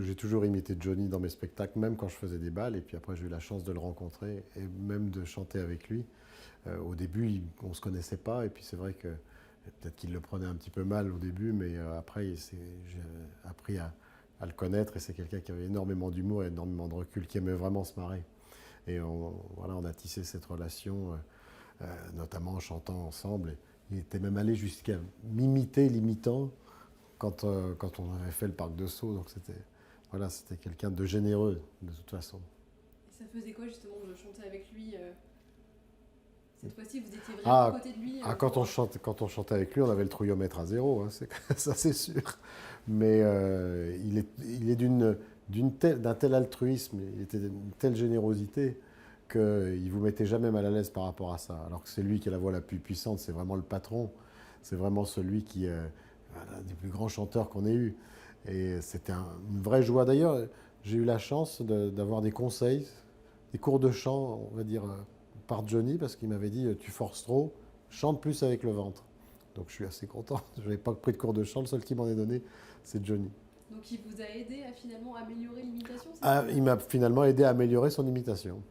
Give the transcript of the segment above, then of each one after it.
j'ai toujours imité Johnny dans mes spectacles, même quand je faisais des bals. Et puis après, j'ai eu la chance de le rencontrer et même de chanter avec lui. Au début, on ne se connaissait pas. Et puis c'est vrai que peut-être qu'il le prenait un petit peu mal au début, mais après, j'ai appris à le connaître. Et c'est quelqu'un qui avait énormément d'humour et énormément de recul, qui aimait vraiment se marrer. Et voilà, on a tissé cette relation, notamment en chantant ensemble. Et il était même allé jusqu'à m'imiter l'imitant quand on avait fait le parc de Sceaux. Donc c'était quelqu'un de généreux, de toute façon. Et ça faisait quoi justement de chanter avec lui cette fois-ci, vous étiez vraiment à Ah, côté de lui quand on chantait avec lui, on avait le trouillomètre à zéro, hein, ça c'est sûr. Mais il est d'un tel altruisme, il était d'une telle générosité qu'il ne vous mettait jamais mal à l'aise par rapport à ça. Alors que c'est lui qui a la voix la plus puissante, c'est vraiment le patron, c'est vraiment celui qui est un des plus grands chanteurs qu'on ait eu. Et c'était une vraie joie. D'ailleurs, j'ai eu la chance d'avoir des conseils, des cours de chant, on va dire, par Johnny, parce qu'il m'avait dit tu forces trop, chante plus avec le ventre. Donc je suis assez content. Je n'avais pas pris de cours de chant, le seul qui m'en ait donné, c'est Johnny. Donc il vous a aidé à finalement améliorer l'imitation, c'est Ah, ça? il m'a finalement aidé à améliorer son imitation.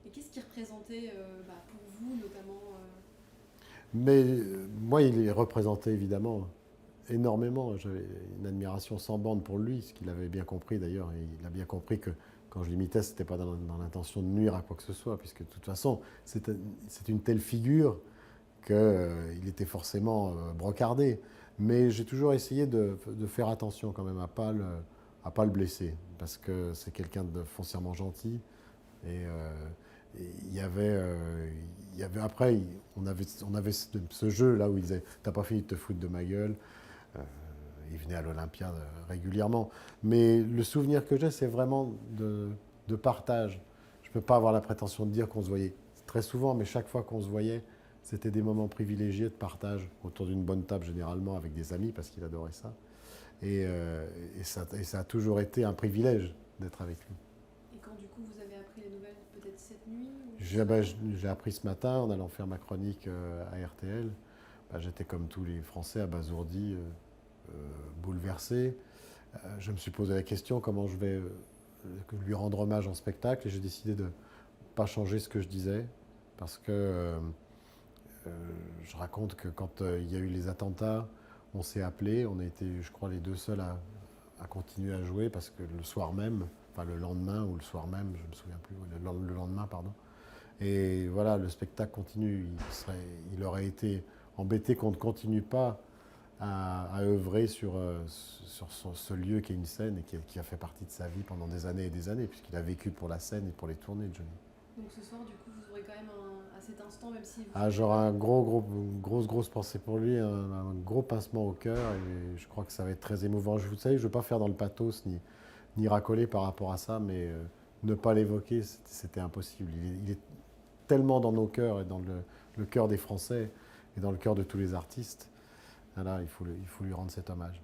Et qu'est-ce qu'il représentait pour vous notamment Mais moi, il représentait évidemment énormément. J'avais une admiration sans bande pour lui, ce qu'il avait bien compris d'ailleurs. Et il a bien compris que quand je l'imitais, ce n'était pas dans l'intention de nuire à quoi que ce soit, puisque de toute façon, c'est une telle figure qu'il était forcément brocardé. Mais j'ai toujours essayé de faire attention quand même à pas le blesser, parce que c'est quelqu'un de foncièrement gentil. Et il y avait après, on avait ce jeu là où il disait t'as pas fini de te foutre de ma gueule. Euh, il venait à l'Olympia régulièrement. Mais le souvenir que j'ai, c'est vraiment de partage. Je ne peux pas avoir la prétention de dire qu'on se voyait très souvent, mais chaque fois qu'on se voyait, c'était des moments privilégiés de partage autour d'une bonne table, généralement avec des amis, parce qu'il adorait ça. Et, euh, et ça a toujours été un privilège d'être avec lui. et quand du coup vous avez appris les nouvelles, peut-être cette nuit ou ce Ben, soir? j'ai appris ce matin en allant faire ma chronique à RTL. Ben, j'étais comme tous les Français, abasourdi, bouleversé. Je me suis posé la question comment je vais lui rendre hommage en spectacle et j'ai décidé de ne pas changer ce que je disais parce que je raconte que quand il y a eu les attentats, on s'est appelés, on a été, je crois, les deux seuls à continuer à jouer parce que le soir même, enfin le lendemain ou le soir même, je ne me souviens plus, le lendemain, pardon. Et voilà, le spectacle continue. Il aurait été embêté qu'on ne continue pas à œuvrer sur ce lieu qui est une scène et qui a fait partie de sa vie pendant des années et des années, puisqu'il a vécu pour la scène et pour les tournées de Johnny. Donc ce soir du coup vous aurez quand même à cet instant, même si vous Ah, n'êtes j'aurai pas... un grosse pensée pour lui, un gros pincement au cœur, et je crois que ça va être très émouvant. Vous savez, je ne veux pas faire dans le pathos ni racoler par rapport à ça, mais ne pas l'évoquer, c'était impossible. Il est tellement dans nos cœurs et dans le cœur des Français et dans le cœur de tous les artistes. Voilà, il faut lui rendre cet hommage.